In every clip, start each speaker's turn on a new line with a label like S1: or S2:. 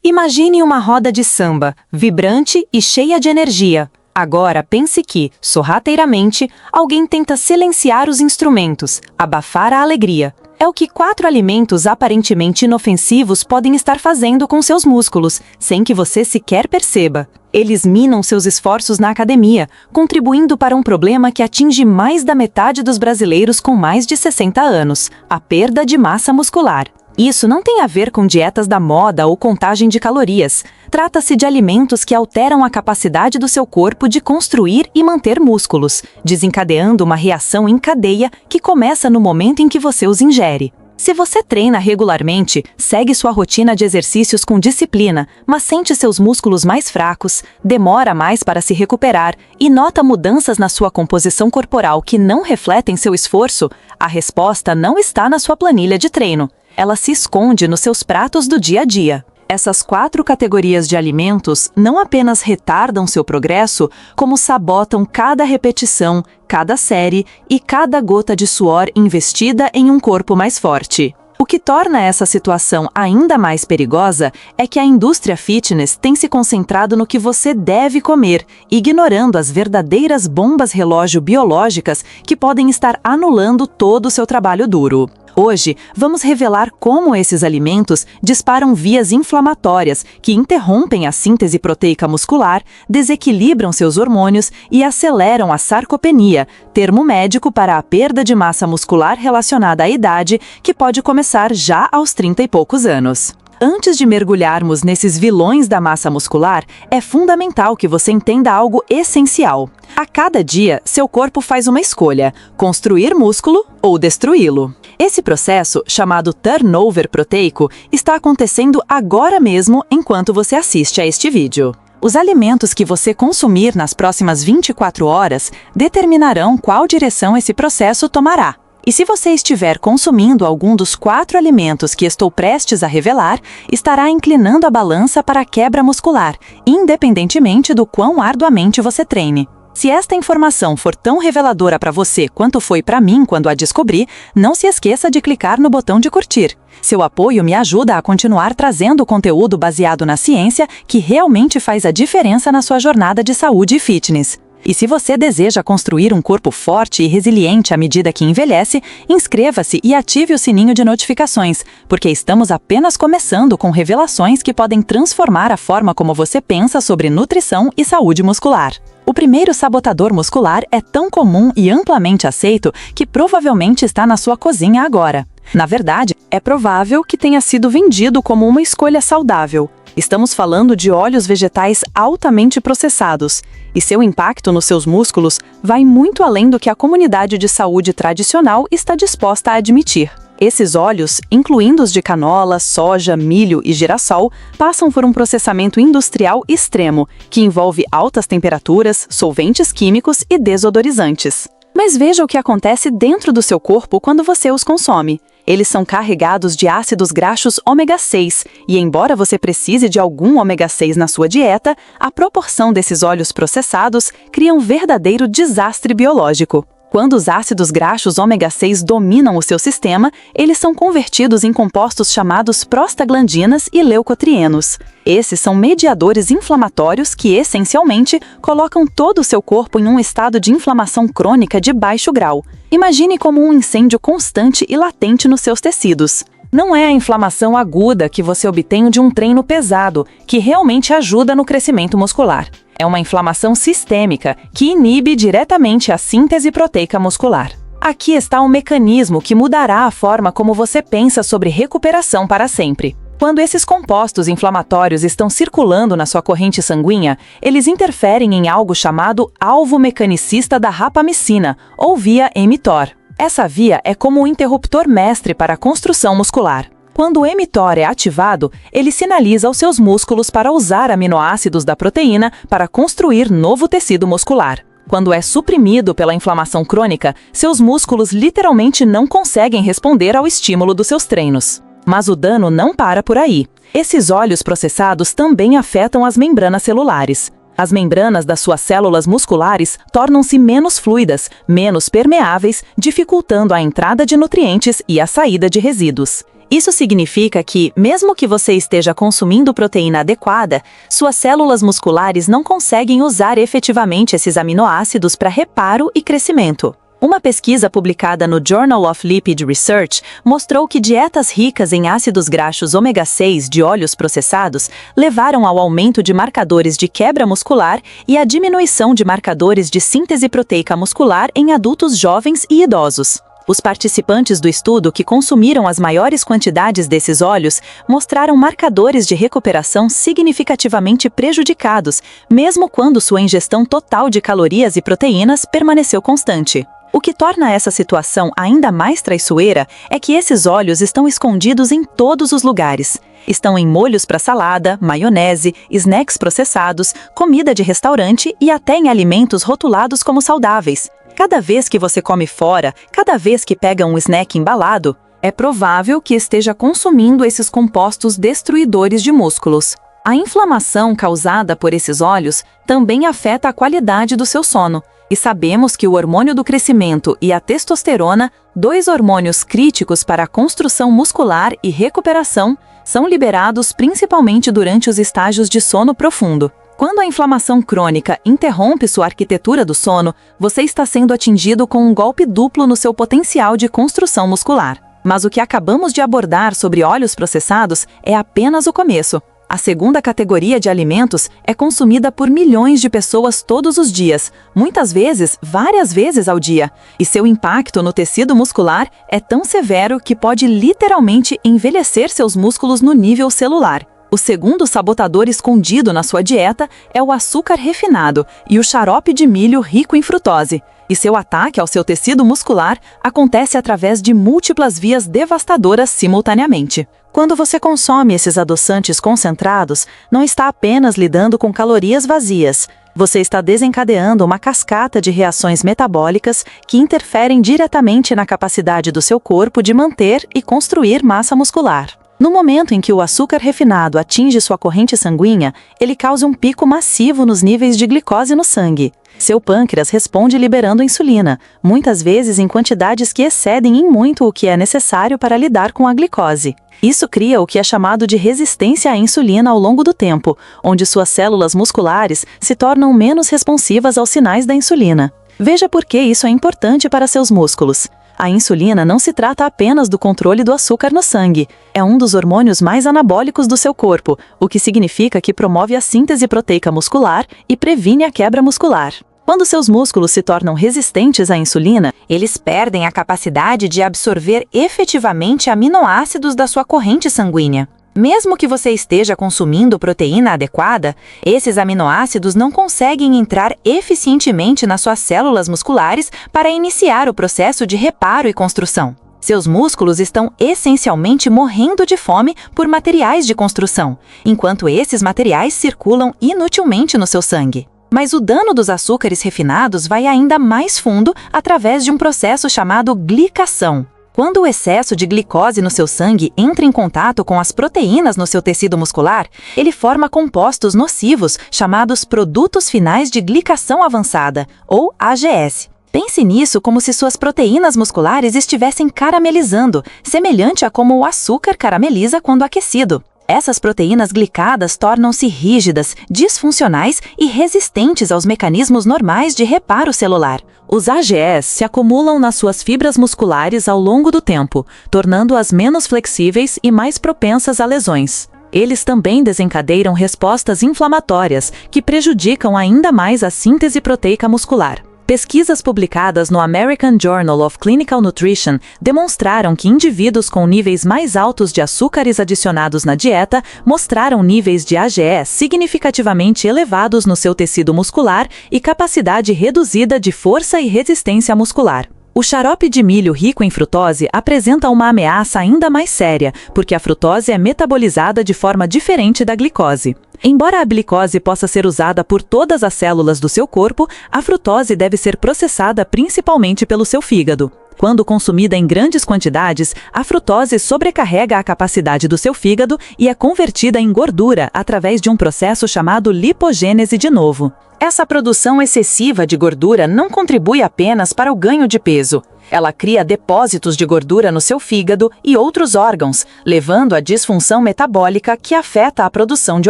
S1: Imagine uma roda de samba, vibrante e cheia de energia. Agora pense que, sorrateiramente, alguém tenta silenciar os instrumentos, abafar a alegria. É o que 4 alimentos aparentemente inofensivos podem estar fazendo com seus músculos, sem que você sequer perceba. Eles minam seus esforços na academia, contribuindo para um problema que atinge mais da metade dos brasileiros com mais de 60 anos, a perda de massa muscular. Isso não tem a ver com dietas da moda ou contagem de calorias. Trata-se de alimentos que alteram a capacidade do seu corpo de construir e manter músculos, desencadeando uma reação em cadeia que começa no momento em que você os ingere. Se você treina regularmente, segue sua rotina de exercícios com disciplina, mas sente seus músculos mais fracos, demora mais para se recuperar e nota mudanças na sua composição corporal que não refletem seu esforço, a resposta não está na sua planilha de treino. Ela se esconde nos seus pratos do dia a dia. Essas 4 categorias de alimentos não apenas retardam seu progresso, como sabotam cada repetição, cada série e cada gota de suor investida em um corpo mais forte. O que torna essa situação ainda mais perigosa é que a indústria fitness tem se concentrado no que você deve comer, ignorando as verdadeiras bombas relógio biológicas que podem estar anulando todo o seu trabalho duro. Hoje, vamos revelar como esses alimentos disparam vias inflamatórias que interrompem a síntese proteica muscular, desequilibram seus hormônios e aceleram a sarcopenia, termo médico para a perda de massa muscular relacionada à idade, que pode começar já aos 30 e poucos anos. Antes de mergulharmos nesses vilões da massa muscular, é fundamental que você entenda algo essencial. A cada dia, seu corpo faz uma escolha: construir músculo ou destruí-lo. Esse processo, chamado turnover proteico, está acontecendo agora mesmo enquanto você assiste a este vídeo. Os alimentos que você consumir nas próximas 24 horas determinarão qual direção esse processo tomará. E se você estiver consumindo algum dos 4 alimentos que estou prestes a revelar, estará inclinando a balança para a quebra muscular, independentemente do quão arduamente você treine. Se esta informação for tão reveladora para você quanto foi para mim quando a descobri, não se esqueça de clicar no botão de curtir. Seu apoio me ajuda a continuar trazendo conteúdo baseado na ciência que realmente faz a diferença na sua jornada de saúde e fitness. E se você deseja construir um corpo forte e resiliente à medida que envelhece, inscreva-se e ative o sininho de notificações, porque estamos apenas começando com revelações que podem transformar a forma como você pensa sobre nutrição e saúde muscular. O primeiro sabotador muscular é tão comum e amplamente aceito que provavelmente está na sua cozinha agora. Na verdade, é provável que tenha sido vendido como uma escolha saudável. Estamos falando de óleos vegetais altamente processados, e seu impacto nos seus músculos vai muito além do que a comunidade de saúde tradicional está disposta a admitir. Esses óleos, incluindo os de canola, soja, milho e girassol, passam por um processamento industrial extremo, que envolve altas temperaturas, solventes químicos e desodorizantes. Mas veja o que acontece dentro do seu corpo quando você os consome. Eles são carregados de ácidos graxos ômega 6, e embora você precise de algum ômega 6 na sua dieta, a proporção desses óleos processados cria um verdadeiro desastre biológico. Quando os ácidos graxos ômega 6 dominam o seu sistema, eles são convertidos em compostos chamados prostaglandinas e leucotrienos. Esses são mediadores inflamatórios que, essencialmente, colocam todo o seu corpo em um estado de inflamação crônica de baixo grau. Imagine como um incêndio constante e latente nos seus tecidos. Não é a inflamação aguda que você obtém de um treino pesado, que realmente ajuda no crescimento muscular. É uma inflamação sistêmica, que inibe diretamente a síntese proteica muscular. Aqui está um mecanismo que mudará a forma como você pensa sobre recuperação para sempre. Quando esses compostos inflamatórios estão circulando na sua corrente sanguínea, eles interferem em algo chamado alvo mecanicista da rapamicina, ou via mTOR. Essa via é como um interruptor mestre para a construção muscular. Quando o mTOR é ativado, ele sinaliza aos seus músculos para usar aminoácidos da proteína para construir novo tecido muscular. Quando é suprimido pela inflamação crônica, seus músculos literalmente não conseguem responder ao estímulo dos seus treinos. Mas o dano não para por aí. Esses óleos processados também afetam as membranas celulares. As membranas das suas células musculares tornam-se menos fluidas, menos permeáveis, dificultando a entrada de nutrientes e a saída de resíduos. Isso significa que, mesmo que você esteja consumindo proteína adequada, suas células musculares não conseguem usar efetivamente esses aminoácidos para reparo e crescimento. Uma pesquisa publicada no Journal of Lipid Research mostrou que dietas ricas em ácidos graxos ômega 6 de óleos processados levaram ao aumento de marcadores de quebra muscular e à diminuição de marcadores de síntese proteica muscular em adultos jovens e idosos. Os participantes do estudo que consumiram as maiores quantidades desses óleos mostraram marcadores de recuperação significativamente prejudicados, mesmo quando sua ingestão total de calorias e proteínas permaneceu constante. O que torna essa situação ainda mais traiçoeira é que esses óleos estão escondidos em todos os lugares. Estão em molhos para salada, maionese, snacks processados, comida de restaurante e até em alimentos rotulados como saudáveis. Cada vez que você come fora, cada vez que pega um snack embalado, é provável que esteja consumindo esses compostos destruidores de músculos. A inflamação causada por esses óleos também afeta a qualidade do seu sono. E sabemos que o hormônio do crescimento e a testosterona, dois hormônios críticos para a construção muscular e recuperação, são liberados principalmente durante os estágios de sono profundo. Quando a inflamação crônica interrompe sua arquitetura do sono, você está sendo atingido com um golpe duplo no seu potencial de construção muscular. Mas o que acabamos de abordar sobre óleos processados é apenas o começo. A segunda categoria de alimentos é consumida por milhões de pessoas todos os dias, muitas vezes, várias vezes ao dia, e seu impacto no tecido muscular é tão severo que pode literalmente envelhecer seus músculos no nível celular. O segundo sabotador escondido na sua dieta é o açúcar refinado e o xarope de milho rico em frutose, e seu ataque ao seu tecido muscular acontece através de múltiplas vias devastadoras simultaneamente. Quando você consome esses adoçantes concentrados, não está apenas lidando com calorias vazias. Você está desencadeando uma cascata de reações metabólicas que interferem diretamente na capacidade do seu corpo de manter e construir massa muscular. No momento em que o açúcar refinado atinge sua corrente sanguínea, ele causa um pico massivo nos níveis de glicose no sangue. Seu pâncreas responde liberando insulina, muitas vezes em quantidades que excedem em muito o que é necessário para lidar com a glicose. Isso cria o que é chamado de resistência à insulina ao longo do tempo, onde suas células musculares se tornam menos responsivas aos sinais da insulina. Veja por que isso é importante para seus músculos. A insulina não se trata apenas do controle do açúcar no sangue. É um dos hormônios mais anabólicos do seu corpo, o que significa que promove a síntese proteica muscular e previne a quebra muscular. Quando seus músculos se tornam resistentes à insulina, eles perdem a capacidade de absorver efetivamente aminoácidos da sua corrente sanguínea. Mesmo que você esteja consumindo proteína adequada, esses aminoácidos não conseguem entrar eficientemente nas suas células musculares para iniciar o processo de reparo e construção. Seus músculos estão essencialmente morrendo de fome por materiais de construção, enquanto esses materiais circulam inutilmente no seu sangue. Mas o dano dos açúcares refinados vai ainda mais fundo através de um processo chamado glicação. Quando o excesso de glicose no seu sangue entra em contato com as proteínas no seu tecido muscular, ele forma compostos nocivos chamados produtos finais de glicação avançada, ou AGS. Pense nisso como se suas proteínas musculares estivessem caramelizando, semelhante a como o açúcar carameliza quando aquecido. Essas proteínas glicadas tornam-se rígidas, disfuncionais e resistentes aos mecanismos normais de reparo celular. Os AGEs se acumulam nas suas fibras musculares ao longo do tempo, tornando-as menos flexíveis e mais propensas a lesões. Eles também desencadeiam respostas inflamatórias, que prejudicam ainda mais a síntese proteica muscular. Pesquisas publicadas no American Journal of Clinical Nutrition demonstraram que indivíduos com níveis mais altos de açúcares adicionados na dieta mostraram níveis de AGE significativamente elevados no seu tecido muscular e capacidade reduzida de força e resistência muscular. O xarope de milho rico em frutose apresenta uma ameaça ainda mais séria, porque a frutose é metabolizada de forma diferente da glicose. Embora a glicose possa ser usada por todas as células do seu corpo, a frutose deve ser processada principalmente pelo seu fígado. Quando consumida em grandes quantidades, a frutose sobrecarrega a capacidade do seu fígado e é convertida em gordura através de um processo chamado lipogênese de novo. Essa produção excessiva de gordura não contribui apenas para o ganho de peso. Ela cria depósitos de gordura no seu fígado e outros órgãos, levando à disfunção metabólica que afeta a produção de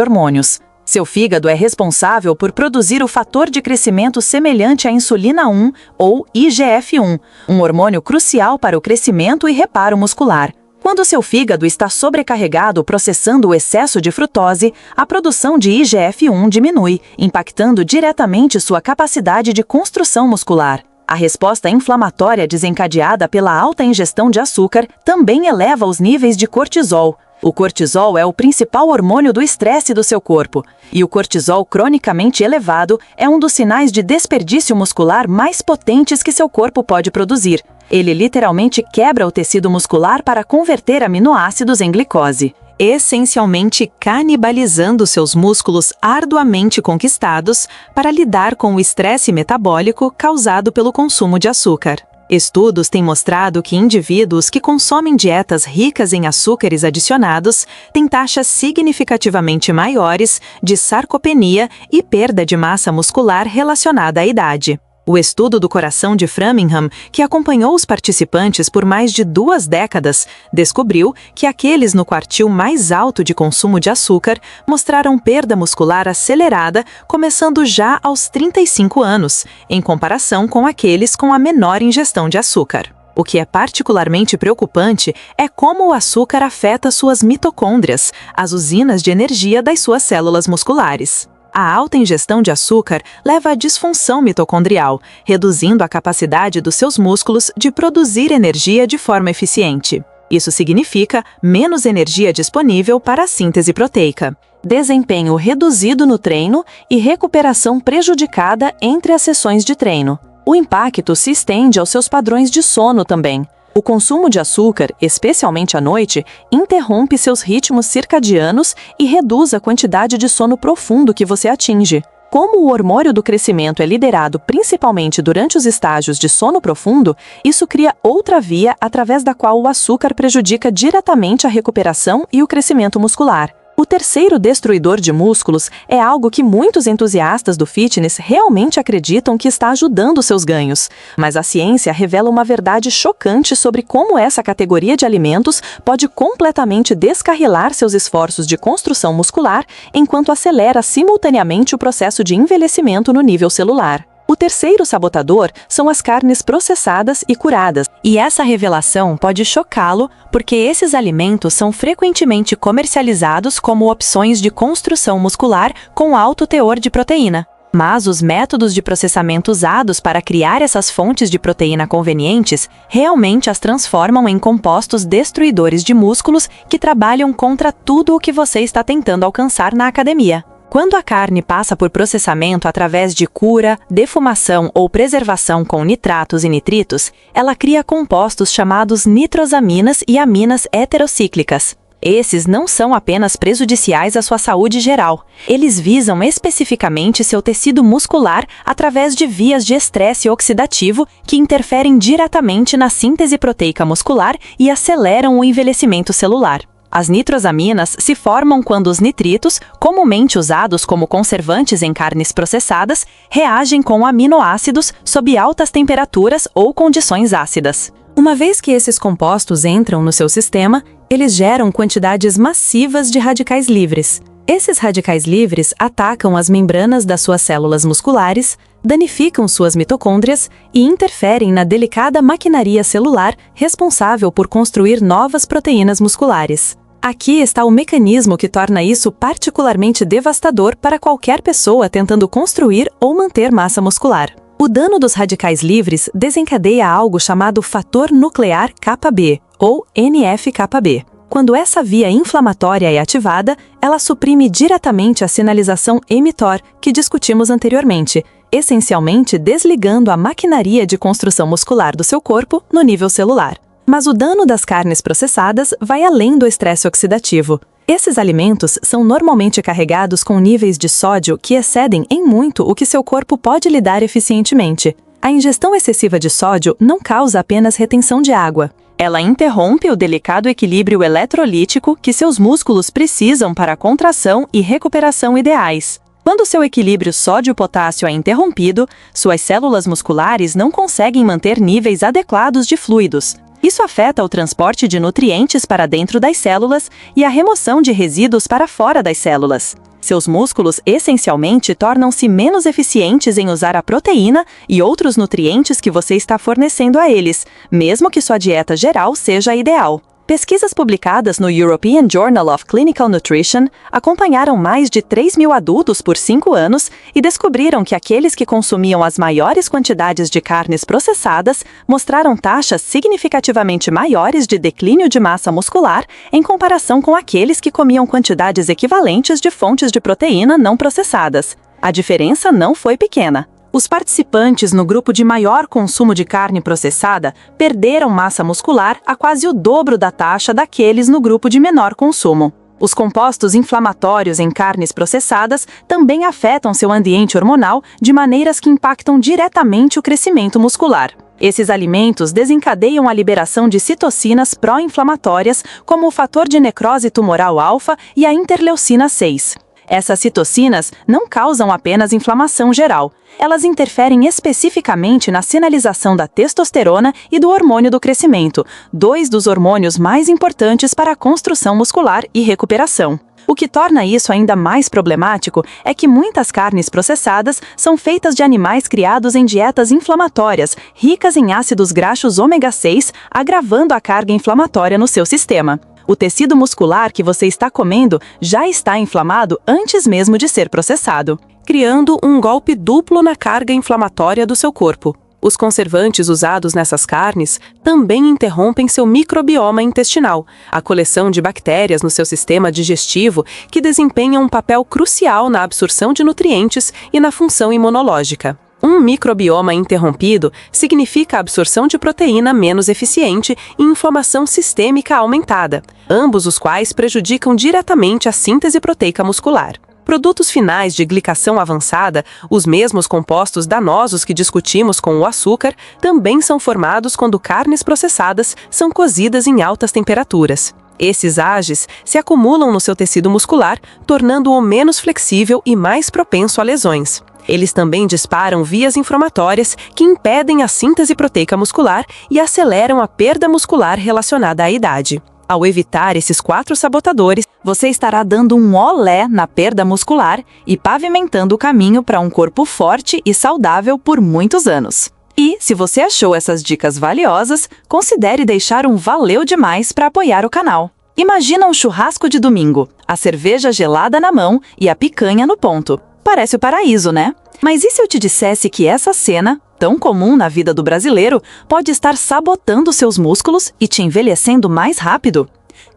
S1: hormônios. Seu fígado é responsável por produzir o fator de crescimento semelhante à insulina 1 ou IGF-1, um hormônio crucial para o crescimento e reparo muscular. Quando seu fígado está sobrecarregado processando o excesso de frutose, a produção de IGF-1 diminui, impactando diretamente sua capacidade de construção muscular. A resposta inflamatória desencadeada pela alta ingestão de açúcar também eleva os níveis de cortisol. O cortisol é o principal hormônio do estresse do seu corpo, e o cortisol cronicamente elevado é um dos sinais de desperdício muscular mais potentes que seu corpo pode produzir. Ele literalmente quebra o tecido muscular para converter aminoácidos em glicose, essencialmente canibalizando seus músculos arduamente conquistados para lidar com o estresse metabólico causado pelo consumo de açúcar. Estudos têm mostrado que indivíduos que consomem dietas ricas em açúcares adicionados têm taxas significativamente maiores de sarcopenia e perda de massa muscular relacionada à idade. O estudo do coração de Framingham, que acompanhou os participantes por mais de 2 décadas, descobriu que aqueles no quartil mais alto de consumo de açúcar mostraram perda muscular acelerada começando já aos 35 anos, em comparação com aqueles com a menor ingestão de açúcar. O que é particularmente preocupante é como o açúcar afeta suas mitocôndrias, as usinas de energia das suas células musculares. A alta ingestão de açúcar leva à disfunção mitocondrial, reduzindo a capacidade dos seus músculos de produzir energia de forma eficiente. Isso significa menos energia disponível para a síntese proteica, desempenho reduzido no treino e recuperação prejudicada entre as sessões de treino. O impacto se estende aos seus padrões de sono também. O consumo de açúcar, especialmente à noite, interrompe seus ritmos circadianos e reduz a quantidade de sono profundo que você atinge. Como o hormônio do crescimento é liderado principalmente durante os estágios de sono profundo, isso cria outra via através da qual o açúcar prejudica diretamente a recuperação e o crescimento muscular. O terceiro destruidor de músculos é algo que muitos entusiastas do fitness realmente acreditam que está ajudando seus ganhos, mas a ciência revela uma verdade chocante sobre como essa categoria de alimentos pode completamente descarrilar seus esforços de construção muscular enquanto acelera simultaneamente o processo de envelhecimento no nível celular. O terceiro sabotador são as carnes processadas e curadas, e essa revelação pode chocá-lo porque esses alimentos são frequentemente comercializados como opções de construção muscular com alto teor de proteína. Mas os métodos de processamento usados para criar essas fontes de proteína convenientes realmente as transformam em compostos destruidores de músculos que trabalham contra tudo o que você está tentando alcançar na academia. Quando a carne passa por processamento através de cura, defumação ou preservação com nitratos e nitritos, ela cria compostos chamados nitrosaminas e aminas heterocíclicas. Esses não são apenas prejudiciais à sua saúde geral, eles visam especificamente seu tecido muscular através de vias de estresse oxidativo que interferem diretamente na síntese proteica muscular e aceleram o envelhecimento celular. As nitrosaminas se formam quando os nitritos, comumente usados como conservantes em carnes processadas, reagem com aminoácidos sob altas temperaturas ou condições ácidas. Uma vez que esses compostos entram no seu sistema, eles geram quantidades massivas de radicais livres. Esses radicais livres atacam as membranas das suas células musculares, danificam suas mitocôndrias e interferem na delicada maquinaria celular responsável por construir novas proteínas musculares. Aqui está o mecanismo que torna isso particularmente devastador para qualquer pessoa tentando construir ou manter massa muscular. O dano dos radicais livres desencadeia algo chamado fator nuclear Kb, ou NF-κB. Quando essa via inflamatória é ativada, ela suprime diretamente a sinalização mTOR, que discutimos anteriormente, essencialmente desligando a maquinaria de construção muscular do seu corpo no nível celular. Mas o dano das carnes processadas vai além do estresse oxidativo. Esses alimentos são normalmente carregados com níveis de sódio que excedem em muito o que seu corpo pode lidar eficientemente. A ingestão excessiva de sódio não causa apenas retenção de água. Ela interrompe o delicado equilíbrio eletrolítico que seus músculos precisam para a contração e recuperação ideais. Quando seu equilíbrio sódio-potássio é interrompido, suas células musculares não conseguem manter níveis adequados de fluidos. Isso afeta o transporte de nutrientes para dentro das células e a remoção de resíduos para fora das células. Seus músculos, essencialmente, tornam-se menos eficientes em usar a proteína e outros nutrientes que você está fornecendo a eles, mesmo que sua dieta geral seja a ideal. Pesquisas publicadas no European Journal of Clinical Nutrition acompanharam mais de 3.000 adultos por 5 anos e descobriram que aqueles que consumiam as maiores quantidades de carnes processadas mostraram taxas significativamente maiores de declínio de massa muscular em comparação com aqueles que comiam quantidades equivalentes de fontes de proteína não processadas. A diferença não foi pequena. Os participantes no grupo de maior consumo de carne processada perderam massa muscular a quase o dobro da taxa daqueles no grupo de menor consumo. Os compostos inflamatórios em carnes processadas também afetam seu ambiente hormonal de maneiras que impactam diretamente o crescimento muscular. Esses alimentos desencadeiam a liberação de citocinas pró-inflamatórias, como o fator de necrose tumoral alfa e a interleucina 6. Essas citocinas não causam apenas inflamação geral. Elas interferem especificamente na sinalização da testosterona e do hormônio do crescimento, dois dos hormônios mais importantes para a construção muscular e recuperação. O que torna isso ainda mais problemático é que muitas carnes processadas são feitas de animais criados em dietas inflamatórias, ricas em ácidos graxos ômega 6, agravando a carga inflamatória no seu sistema. O tecido muscular que você está comendo já está inflamado antes mesmo de ser processado, criando um golpe duplo na carga inflamatória do seu corpo. Os conservantes usados nessas carnes também interrompem seu microbioma intestinal, a coleção de bactérias no seu sistema digestivo que desempenham um papel crucial na absorção de nutrientes e na função imunológica. Um microbioma interrompido significa absorção de proteína menos eficiente e inflamação sistêmica aumentada, ambos os quais prejudicam diretamente a síntese proteica muscular. Produtos finais de glicação avançada, os mesmos compostos danosos que discutimos com o açúcar, também são formados quando carnes processadas são cozidas em altas temperaturas. Esses AGEs se acumulam no seu tecido muscular, tornando-o menos flexível e mais propenso a lesões. Eles também disparam vias inflamatórias que impedem a síntese proteica muscular e aceleram a perda muscular relacionada à idade. Ao evitar esses 4 sabotadores, você estará dando um olé na perda muscular e pavimentando o caminho para um corpo forte e saudável por muitos anos. E, se você achou essas dicas valiosas, considere deixar um valeu demais para apoiar o canal. Imagina um churrasco de domingo, a cerveja gelada na mão e a picanha no ponto. Parece o paraíso, né? Mas e se eu te dissesse que essa cena, tão comum na vida do brasileiro, pode estar sabotando seus músculos e te envelhecendo mais rápido?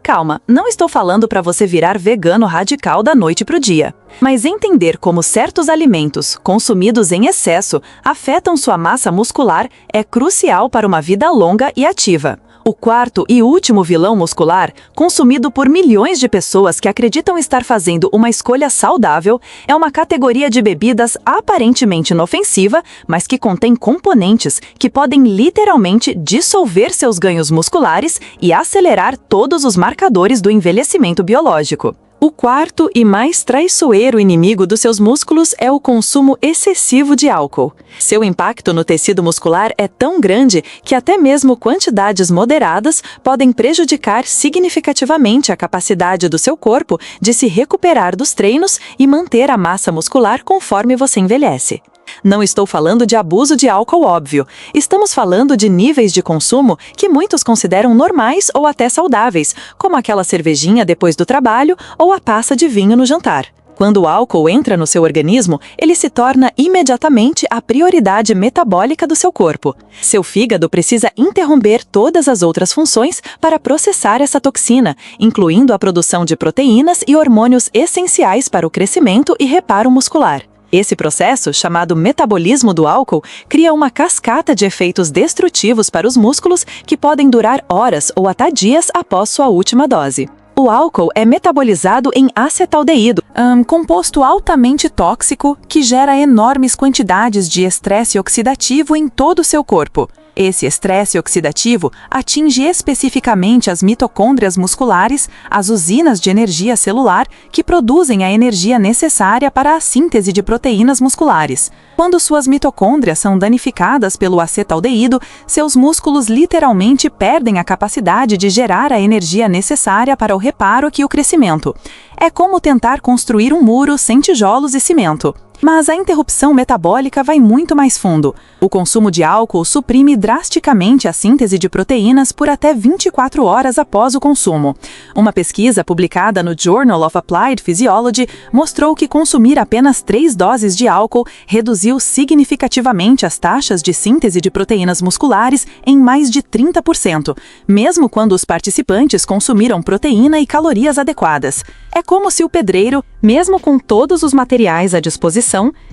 S1: Calma, não estou falando para você virar vegano radical da noite para o dia. Mas entender como certos alimentos, consumidos em excesso, afetam sua massa muscular é crucial para uma vida longa e ativa. O quarto e último vilão muscular, consumido por milhões de pessoas que acreditam estar fazendo uma escolha saudável, é uma categoria de bebidas aparentemente inofensiva, mas que contém componentes que podem literalmente dissolver seus ganhos musculares e acelerar todos os marcadores do envelhecimento biológico. O quarto e mais traiçoeiro inimigo dos seus músculos é o consumo excessivo de álcool. Seu impacto no tecido muscular é tão grande que até mesmo quantidades moderadas podem prejudicar significativamente a capacidade do seu corpo de se recuperar dos treinos e manter a massa muscular conforme você envelhece. Não estou falando de abuso de álcool óbvio. Estamos falando de níveis de consumo que muitos consideram normais ou até saudáveis, como aquela cervejinha depois do trabalho ou a taça de vinho no jantar. Quando o álcool entra no seu organismo, ele se torna imediatamente a prioridade metabólica do seu corpo. Seu fígado precisa interromper todas as outras funções para processar essa toxina, incluindo a produção de proteínas e hormônios essenciais para o crescimento e reparo muscular. Esse processo, chamado metabolismo do álcool, cria uma cascata de efeitos destrutivos para os músculos que podem durar horas ou até dias após sua última dose. O álcool é metabolizado em acetaldeído, composto altamente tóxico que gera enormes quantidades de estresse oxidativo em todo o seu corpo.
S2: Esse estresse oxidativo atinge especificamente as mitocôndrias musculares, as usinas de energia celular que produzem a energia necessária para a síntese de proteínas musculares. Quando suas mitocôndrias são danificadas pelo acetaldeído, seus músculos literalmente perdem a capacidade de gerar a energia necessária para o reparo e o crescimento. É como tentar construir um muro sem tijolos e cimento. Mas a interrupção metabólica vai muito mais fundo. O consumo de álcool suprime drasticamente a síntese de proteínas por até 24 horas após o consumo. Uma pesquisa publicada no Journal of Applied Physiology mostrou que consumir apenas 3 doses de álcool reduziu significativamente as taxas de síntese de proteínas musculares em mais de 30%, mesmo quando os participantes consumiram proteína e calorias adequadas. É como se o pedreiro, mesmo com todos os materiais à disposição,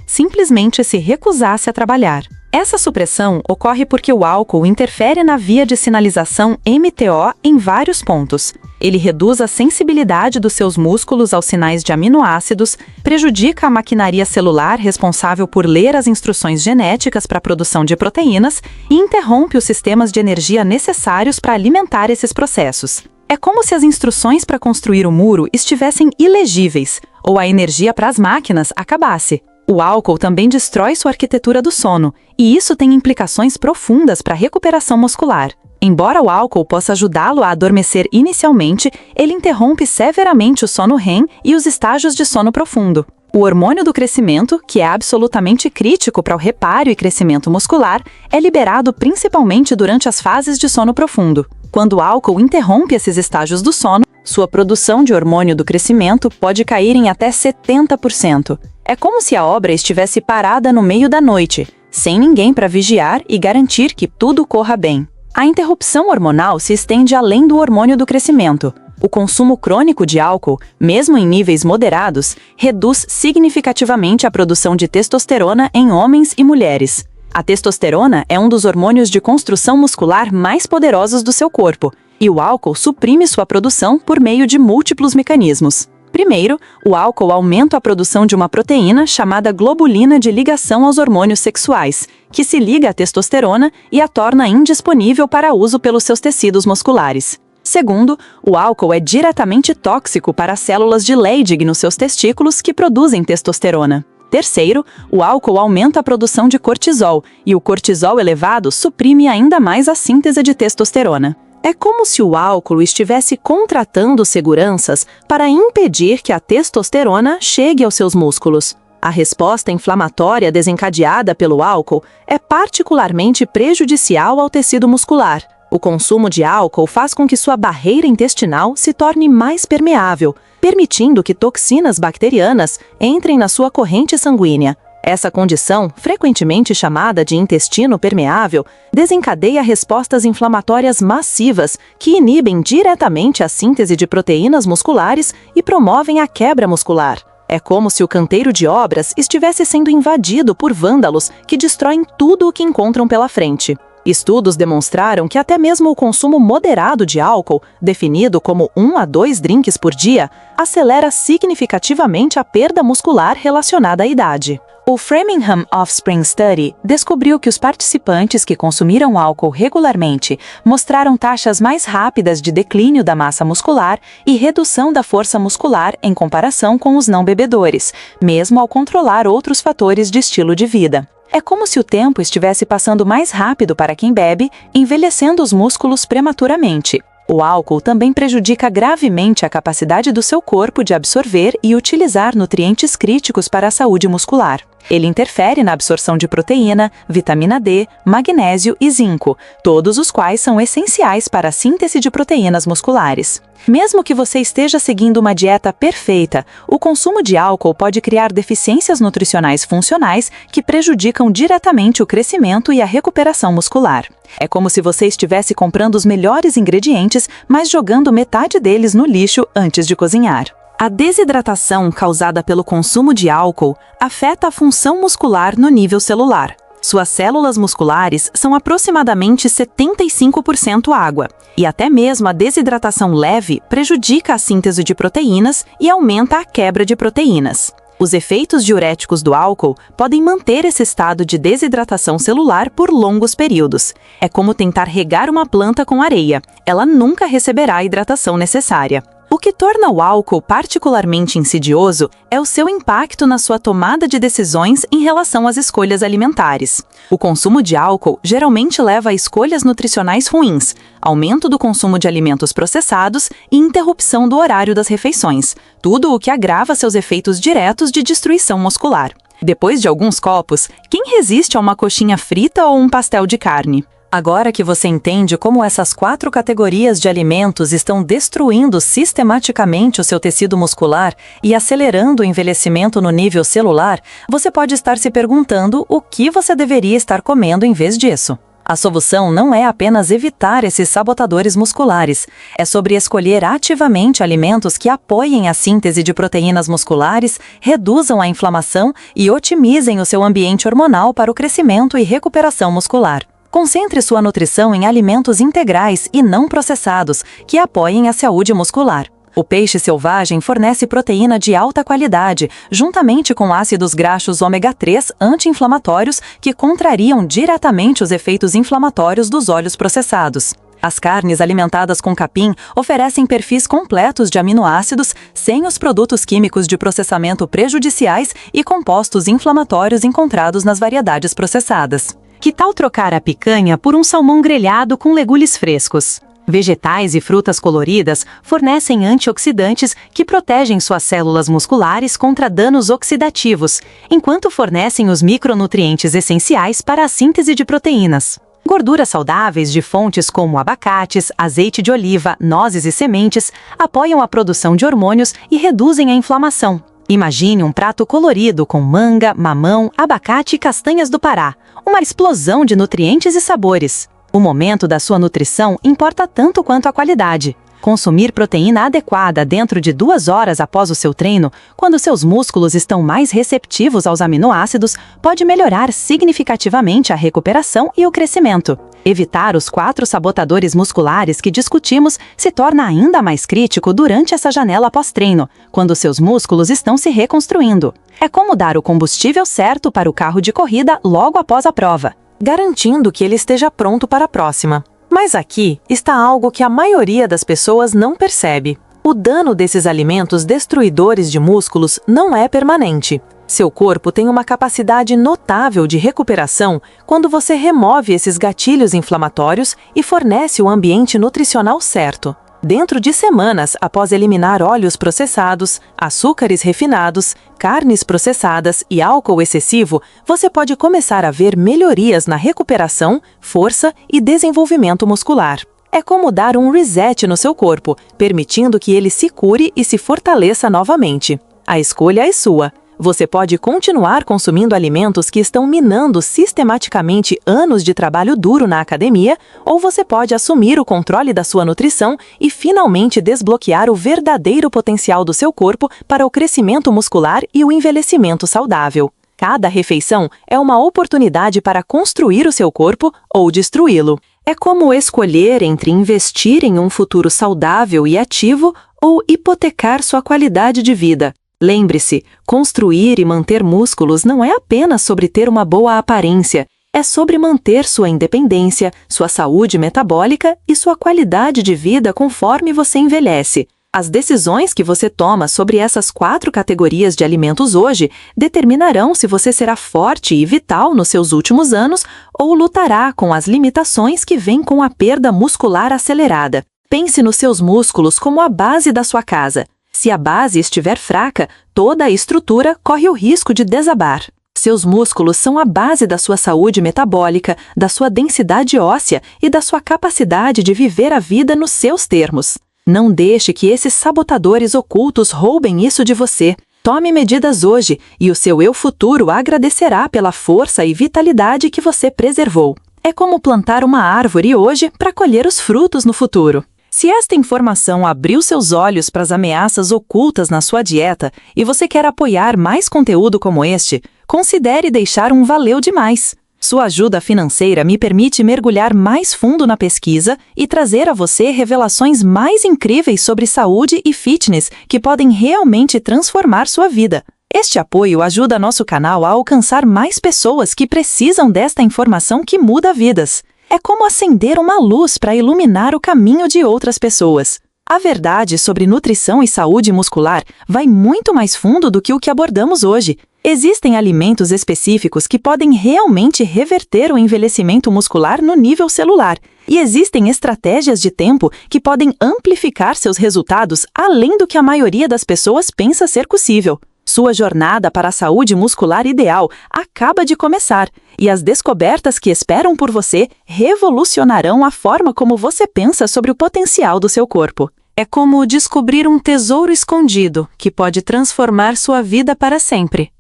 S2: simplesmente se recusasse a trabalhar. Essa supressão ocorre porque o álcool interfere na via de sinalização MTO em vários pontos. Ele reduz a sensibilidade dos seus músculos aos sinais de aminoácidos, prejudica a maquinaria celular responsável por ler as instruções genéticas para a produção de proteínas e interrompe os sistemas de energia necessários para alimentar esses processos. É como se as instruções para construir o muro estivessem ilegíveis, ou a energia para as máquinas acabasse. O álcool também destrói sua arquitetura do sono, e isso tem implicações profundas para a recuperação muscular. Embora o álcool possa ajudá-lo a adormecer inicialmente, ele interrompe severamente o sono REM e os estágios de sono profundo. O hormônio do crescimento, que é absolutamente crítico para o reparo e crescimento muscular, é liberado principalmente durante as fases de sono profundo. Quando o álcool interrompe esses estágios do sono, sua produção de hormônio do crescimento pode cair em até 70%. É como se a obra estivesse parada no meio da noite, sem ninguém para vigiar e garantir que tudo corra bem. A interrupção hormonal se estende além do hormônio do crescimento. O consumo crônico de álcool, mesmo em níveis moderados, reduz significativamente a produção de testosterona em homens e mulheres. A testosterona é um dos hormônios de construção muscular mais poderosos do seu corpo, e o álcool suprime sua produção por meio de múltiplos mecanismos. Primeiro, o álcool aumenta a produção de uma proteína chamada globulina de ligação aos hormônios sexuais, que se liga à testosterona e a torna indisponível para uso pelos seus tecidos musculares. Segundo, o álcool é diretamente tóxico para as células de Leydig nos seus testículos que produzem testosterona. Terceiro, o álcool aumenta a produção de cortisol, e o cortisol elevado suprime ainda mais a síntese de testosterona. É como se o álcool estivesse contratando seguranças para impedir que a testosterona chegue aos seus músculos. A resposta inflamatória desencadeada pelo álcool é particularmente prejudicial ao tecido muscular. O consumo de álcool faz com que sua barreira intestinal se torne mais permeável, permitindo que toxinas bacterianas entrem na sua corrente sanguínea. Essa condição, frequentemente chamada de intestino permeável, desencadeia respostas inflamatórias massivas que inibem diretamente a síntese de proteínas musculares e promovem a quebra muscular. É como se o canteiro de obras estivesse sendo invadido por vândalos que destroem tudo o que encontram pela frente. Estudos demonstraram que até mesmo o consumo moderado de álcool, definido como 1 a 2 drinks por dia, acelera significativamente a perda muscular relacionada à idade. O Framingham Offspring Study descobriu que os participantes que consumiram álcool regularmente mostraram taxas mais rápidas de declínio da massa muscular e redução da força muscular em comparação com os não bebedores, mesmo ao controlar outros fatores de estilo de vida. É como se o tempo estivesse passando mais rápido para quem bebe, envelhecendo os músculos prematuramente. O álcool também prejudica gravemente a capacidade do seu corpo de absorver e utilizar nutrientes críticos para a saúde muscular. Ele interfere na absorção de proteína, vitamina D, magnésio e zinco, todos os quais são essenciais para a síntese de proteínas musculares. Mesmo que você esteja seguindo uma dieta perfeita, o consumo de álcool pode criar deficiências nutricionais funcionais que prejudicam diretamente o crescimento e a recuperação muscular. É como se você estivesse comprando os melhores ingredientes, mas jogando metade deles no lixo antes de cozinhar. A desidratação causada pelo consumo de álcool afeta a função muscular no nível celular. Suas células musculares são aproximadamente 75% água, e até mesmo a desidratação leve prejudica a síntese de proteínas e aumenta a quebra de proteínas. Os efeitos diuréticos do álcool podem manter esse estado de desidratação celular por longos períodos. É como tentar regar uma planta com areia. Ela nunca receberá a hidratação necessária. O que torna o álcool particularmente insidioso é o seu impacto na sua tomada de decisões em relação às escolhas alimentares. O consumo de álcool geralmente leva a escolhas nutricionais ruins, aumento do consumo de alimentos processados e interrupção do horário das refeições, tudo o que agrava seus efeitos diretos de destruição muscular. Depois de alguns copos, quem resiste a uma coxinha frita ou um pastel de carne? Agora que você entende como essas 4 categorias de alimentos estão destruindo sistematicamente o seu tecido muscular e acelerando o envelhecimento no nível celular, você pode estar se perguntando o que você deveria estar comendo em vez disso. A solução não é apenas evitar esses sabotadores musculares, é sobre escolher ativamente alimentos que apoiem a síntese de proteínas musculares, reduzam a inflamação e otimizem o seu ambiente hormonal para o crescimento e recuperação muscular. Concentre sua nutrição em alimentos integrais e não processados, que apoiem a saúde muscular. O peixe selvagem fornece proteína de alta qualidade, juntamente com ácidos graxos ômega 3 anti-inflamatórios que contrariam diretamente os efeitos inflamatórios dos óleos processados. As carnes alimentadas com capim oferecem perfis completos de aminoácidos, sem os produtos químicos de processamento prejudiciais e compostos inflamatórios encontrados nas variedades processadas. Que tal trocar a picanha por um salmão grelhado com legumes frescos? Vegetais e frutas coloridas fornecem antioxidantes que protegem suas células musculares contra danos oxidativos, enquanto fornecem os micronutrientes essenciais para a síntese de proteínas. Gorduras saudáveis de fontes como abacates, azeite de oliva, nozes e sementes apoiam a produção de hormônios e reduzem a inflamação. Imagine um prato colorido com manga, mamão, abacate e castanhas do Pará. Uma explosão de nutrientes e sabores. O momento da sua nutrição importa tanto quanto a qualidade. Consumir proteína adequada dentro de 2 horas após o seu treino, quando seus músculos estão mais receptivos aos aminoácidos, pode melhorar significativamente a recuperação e o crescimento. Evitar os 4 sabotadores musculares que discutimos se torna ainda mais crítico durante essa janela pós-treino, quando seus músculos estão se reconstruindo. É como dar o combustível certo para o carro de corrida logo após a prova, garantindo que ele esteja pronto para a próxima. Mas aqui está algo que a maioria das pessoas não percebe. O dano desses alimentos destruidores de músculos não é permanente. Seu corpo tem uma capacidade notável de recuperação quando você remove esses gatilhos inflamatórios e fornece o ambiente nutricional certo. Dentro de semanas após eliminar óleos processados, açúcares refinados, carnes processadas e álcool excessivo, você pode começar a ver melhorias na recuperação, força e desenvolvimento muscular. É como dar um reset no seu corpo, permitindo que ele se cure e se fortaleça novamente. A escolha é sua. Você pode continuar consumindo alimentos que estão minando sistematicamente anos de trabalho duro na academia, ou você pode assumir o controle da sua nutrição e finalmente desbloquear o verdadeiro potencial do seu corpo para o crescimento muscular e o envelhecimento saudável. Cada refeição é uma oportunidade para construir o seu corpo ou destruí-lo. É como escolher entre investir em um futuro saudável e ativo ou hipotecar sua qualidade de vida. Lembre-se, construir e manter músculos não é apenas sobre ter uma boa aparência, é sobre manter sua independência, sua saúde metabólica e sua qualidade de vida conforme você envelhece. As decisões que você toma sobre essas 4 categorias de alimentos hoje determinarão se você será forte e vital nos seus últimos anos ou lutará com as limitações que vêm com a perda muscular acelerada. Pense nos seus músculos como a base da sua casa. Se a base estiver fraca, toda a estrutura corre o risco de desabar. Seus músculos são a base da sua saúde metabólica, da sua densidade óssea e da sua capacidade de viver a vida nos seus termos. Não deixe que esses sabotadores ocultos roubem isso de você. Tome medidas hoje e o seu eu futuro agradecerá pela força e vitalidade que você preservou. É como plantar uma árvore hoje para colher os frutos no futuro. Se esta informação abriu seus olhos para as ameaças ocultas na sua dieta e você quer apoiar mais conteúdo como este, considere deixar um valeu demais. Sua ajuda financeira me permite mergulhar mais fundo na pesquisa e trazer a você revelações mais incríveis sobre saúde e fitness que podem realmente transformar sua vida. Este apoio ajuda nosso canal a alcançar mais pessoas que precisam desta informação que muda vidas. É como acender uma luz para iluminar o caminho de outras pessoas. A verdade sobre nutrição e saúde muscular vai muito mais fundo do que o que abordamos hoje. Existem alimentos específicos que podem realmente reverter o envelhecimento muscular no nível celular. E existem estratégias de tempo que podem amplificar seus resultados além do que a maioria das pessoas pensa ser possível. Sua jornada para a saúde muscular ideal acaba de começar, e as descobertas que esperam por você revolucionarão a forma como você pensa sobre o potencial do seu corpo. É como descobrir um tesouro escondido que pode transformar sua vida para sempre.